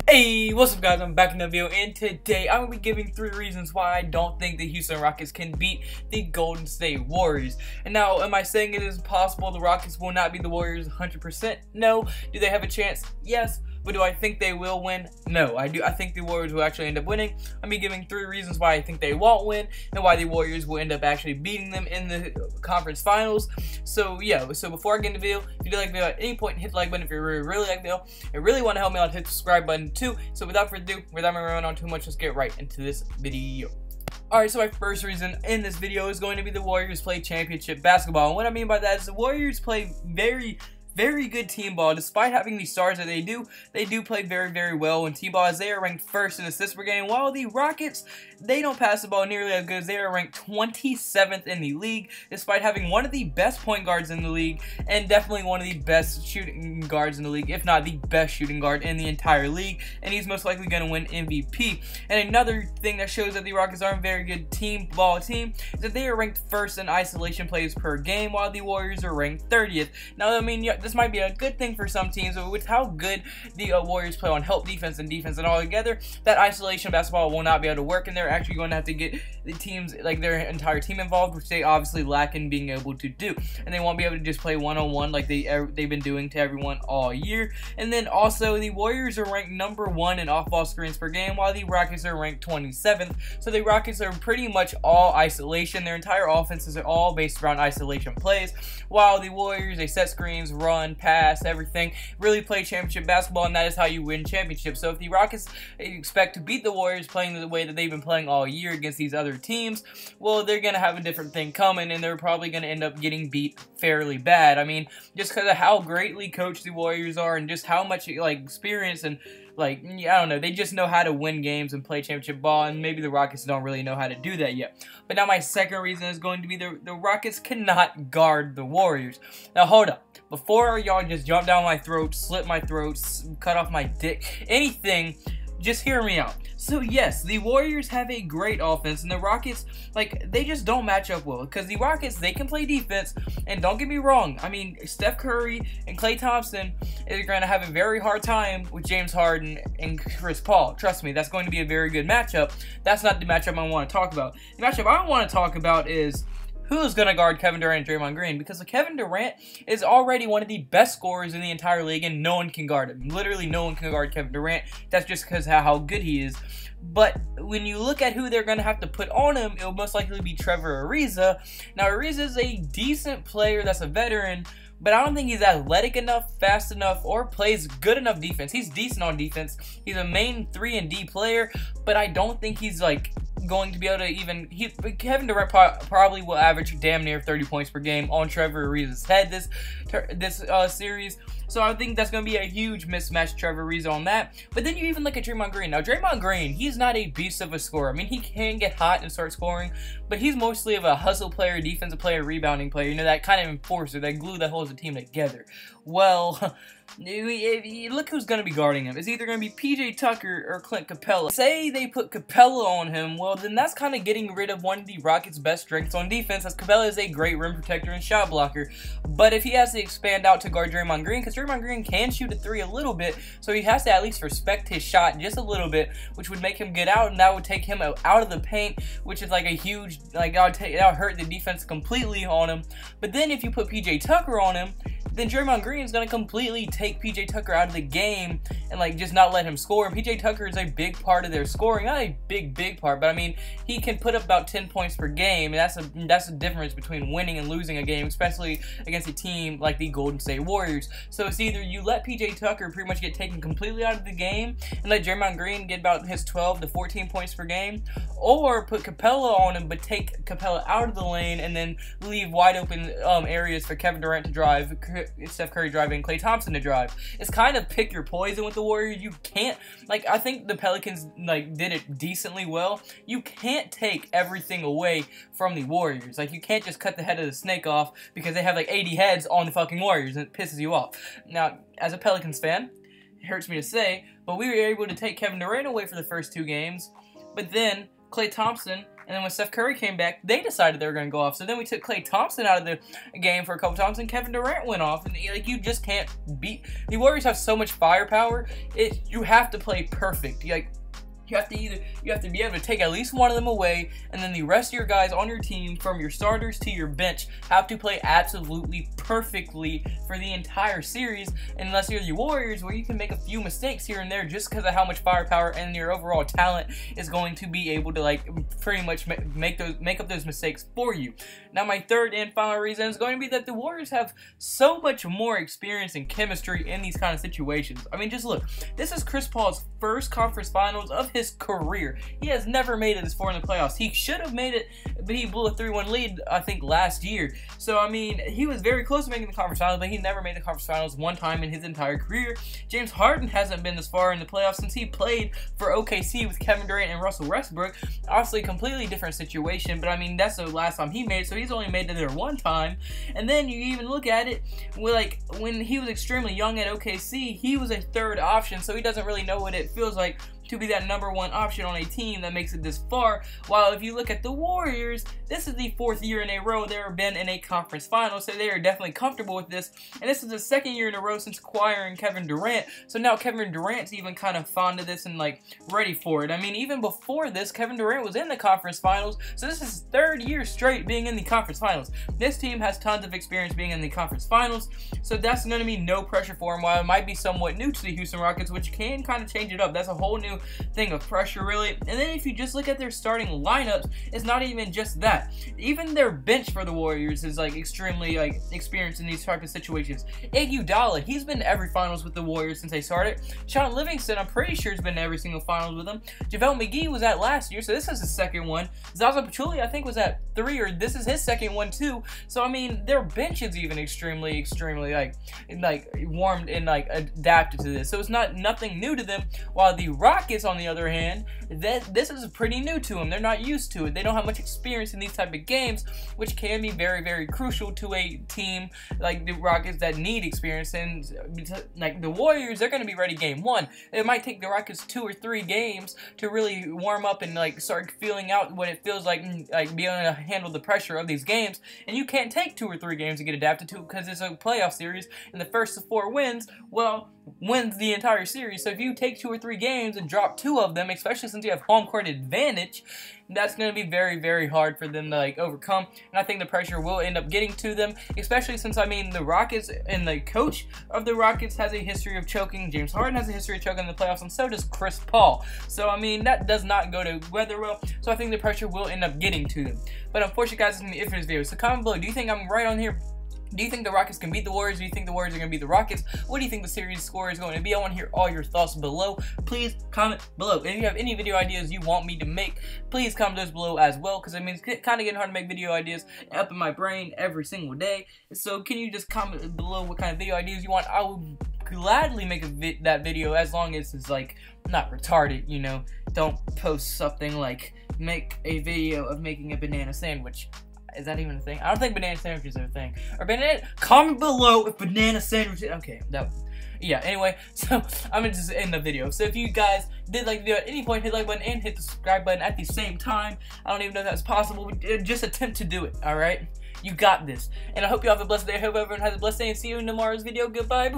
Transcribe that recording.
Hey, what's up guys, I'm back in the video, and today I'm going to be giving 3 reasons why I don't think the Houston Rockets can beat the Golden State Warriors. And now, am I saying it is possible the Rockets will not beat the Warriors 100%? No. Do they have a chance? Yes. But do I think they will win? No, I do. I think the Warriors will actually end up winning. I'm going to be giving 3 reasons why I think they won't win, and why the Warriors will end up actually beating them in the conference finals. So yeah, so before I get into the video, if you do like the video at any point, hit the like button if you really like the video. And really want to help me out, hit the subscribe button too. So without further ado, without me running on too much, let's get right into this video. Alright, so my first reason in this video is going to be the Warriors play championship basketball. And what I mean by that is the Warriors play very good team ball. Despite having the stars that they do play very well in team ball, as they are ranked first in assists per game, while the Rockets, they don't pass the ball nearly as good, as they are ranked 27th in the league, despite having one of the best point guards in the league, and definitely one of the best shooting guards in the league, if not the best shooting guard in the entire league, and he's most likely going to win MVP. And another thing that shows that the Rockets aren't a very good team ball team is that they are ranked first in isolation plays per game, while the Warriors are ranked 30th. Now, I mean, this might be a good thing for some teams, but with how good the Warriors play on help defense and all together, that isolation basketball will not be able to work, and they're actually going to have to get the teams, like their entire team involved, which they obviously lack in being able to do, and they won't be able to just play one-on-one like they've been doing to everyone all year. And then also, the Warriors are ranked #1 in off-ball screens per game, while the Rockets are ranked 27th. So the Rockets are pretty much all isolation. Their entire offenses are all based around isolation plays, while the Warriors, they set screens, run, pass, everything, really play championship basketball, and that is how you win championships. So if the Rockets expect to beat the Warriors playing the way that they've been playing all year against these other teams, well, they're going to have a different thing coming, and they're probably going to end up getting beat fairly bad. I mean, just because of how greatly coached the Warriors are, and just how much experience and I don't know, they just know how to win games and play championship ball, and maybe the Rockets don't really know how to do that yet. But now my second reason is going to be the Rockets cannot guard the Warriors. Now hold up, before y'all just jump down my throat, slit my throat, cut off my dick, anything, just hear me out. So yes, the Warriors have a great offense, and the Rockets, they just don't match up well, because the Rockets, they can play defense, and don't get me wrong, I mean, Steph Curry and Klay Thompson are going to have a very hard time with James Harden and Chris Paul. Trust me, that's going to be a very good matchup. That's not the matchup I want to talk about. The matchup I want to talk about is who's going to guard Kevin Durant and Draymond Green, because Kevin Durant is already one of the best scorers in the entire league, and no one can guard him. Literally, no one can guard Kevin Durant. That's just because of how good he is. But when you look at who they're going to have to put on him, it'll most likely be Trevor Ariza. Now, Ariza is a decent player that's a veteran, but I don't think he's athletic enough, fast enough, or plays good enough defense. He's decent on defense. He's a main 3 and D player, but I don't think he's going to be able to even... Kevin Durant probably will average damn near 30 points per game on Trevor Ariza's head this series. So I think that's going to be a huge mismatch, Trevor Ariza, on that. But then you even look at Draymond Green. Now, Draymond Green, he's not a beast of a scorer. I mean, he can get hot and start scoring, but he's mostly of a hustle player, defensive player, rebounding player. You know, that kind of enforcer, that glue that holds the team together. Well, look who's going to be guarding him. It's either going to be PJ Tucker or Clint Capela. Say they put Capela on him, well, then that's kind of getting rid of one of the Rockets' best strengths on defense, as Capela is a great rim protector and shot blocker. But if he has to expand out to guard Draymond Green, because Draymond Green can shoot a 3 a little bit, so he has to at least respect his shot just a little bit, which would make him get out, and that would take him out of the paint, which is a huge, that would hurt the defense completely on him. But then if you put PJ Tucker on him, then Draymond Green is going to completely take PJ Tucker out of the game and just not let him score. And PJ Tucker is a big part of their scoring. Not a big part, but I mean, he can put up about 10 points per game, and that's the difference between winning and losing a game, especially against a team like the Golden State Warriors. So it's either you let PJ Tucker pretty much get taken completely out of the game and let Draymond Green get about his 12 to 14 points per game, or put Capela on him but take Capela out of the lane and then leave wide open areas for Kevin Durant to drive, Steph Curry driving, Klay Thompson to drive. It's kind of pick your poison with the Warriors. You can't, I think the Pelicans, did it decently well. You can't take everything away from the Warriors. You can't just cut the head of the snake off because they have 80 heads on the fucking Warriors, and it pisses you off. Now, as a Pelicans fan, it hurts me to say, but we were able to take Kevin Durant away for the first 2 games, but then Klay Thompson. And then when Steph Curry came back, they decided they were going to go off. So then we took Klay Thompson out of the game for a couple times, and Kevin Durant went off. And like, you just can't beat. The Warriors have so much firepower. You have to play perfect. You have to be able to take at least one of them away, and then the rest of your guys on your team, from your starters to your bench, have to play absolutely perfectly for the entire series. Unless you're the Warriors, where you can make a few mistakes here and there just because of how much firepower and your overall talent is going to be able to like pretty much make up those mistakes for you. Now, my third and final reason is going to be that the Warriors have so much more experience and chemistry in these kind of situations. I mean, just look. This is Chris Paul's first conference finals of his career. He has never made it this far in the playoffs. He should have made it, but he blew a 3-1 lead, I think, last year. So, I mean, he was very close to making the conference finals, but he never made the conference finals one time in his entire career. James Harden hasn't been this far in the playoffs since he played for OKC with Kevin Durant and Russell Westbrook. Obviously, completely different situation, but I mean, that's the last time he made it, so he's only made it there one time. And then you even look at it, like, when he was extremely young at OKC, he was a third option, so he doesn't really know what it feels like to be that number one option on a team that makes it this far. While if you look at the Warriors, this is the 4th year in a row they've been in a conference final, so they are definitely comfortable with this. And this is the 2nd year in a row since acquiring Kevin Durant, so now Kevin Durant's even kind of fond of this and like ready for it. I mean, even before this, Kevin Durant was in the conference finals, so this is his 3rd year straight being in the conference finals. This team has tons of experience being in the conference finals, so that's going to be no pressure for him. While it might be somewhat new to the Houston Rockets, which can kind of change it up, that's a whole new thing of pressure, really. And then if you just look at their starting lineups, it's not even just that. Even their bench for the Warriors is like extremely like experienced in these type of situations. Iguodala, he's been to every finals with the Warriors since they started. Sean Livingston, I'm pretty sure, has been to every single finals with them. JaVale McGee was at last year, so this is his 2nd one. Zaza Pachulia, I think, was at 3, or this is his 2nd one too. So I mean, their bench is even extremely like warmed and like adapted to this. So it's nothing new to them. While the Rockets, on the other hand, this is pretty new to them. They're not used to it. They don't have much experience in these type of games, which can be very, very crucial to a team like the Rockets that need experience. And like the Warriors, they're going to be ready game 1. It might take the Rockets 2 or 3 games to really warm up and like start feeling out what it feels like being able to handle the pressure of these games. And you can't take 2 or 3 games to get adapted to, because it's a playoff series, and the first of 4 wins, well, wins the entire series. So if you take 2 or 3 games and drop 2 of them, especially since you have home court advantage, that's going to be very, very hard for them to like overcome. And I think the pressure will end up getting to them, especially since, I mean, the Rockets and the coach of the Rockets has a history of choking. James Harden has a history of choking in the playoffs, and so does Chris Paul. So I mean, that does not go to weather well. So I think the pressure will end up getting to them. But unfortunately, guys, that's going to be it for this video. So comment below, do you think I'm right on here? Do you think the Rockets can beat the Warriors? Do you think the Warriors are going to beat the Rockets? What do you think the series score is going to be? I want to hear all your thoughts below. Please comment below. And if you have any video ideas you want me to make, please comment those below as well, because I mean, it's kind of getting hard to make video ideas up in my brain every single day. So can you just comment below what kind of video ideas you want? I will gladly make that video, as long as it's like not retarded, you know. Don't post something like make a video of making a banana sandwich. Is that even a thing? I don't think banana sandwiches are a thing. Or banana. Comment below if banana sandwiches. Okay, yeah. Anyway, so I'm gonna just end the video. So if you guys did like the video at any point, hit the like button and hit the subscribe button at the same time. I don't even know if that's possible, but just attempt to do it. All right, you got this. And I hope you have a blessed day. I hope everyone has a blessed day, and see you in tomorrow's video. Goodbye.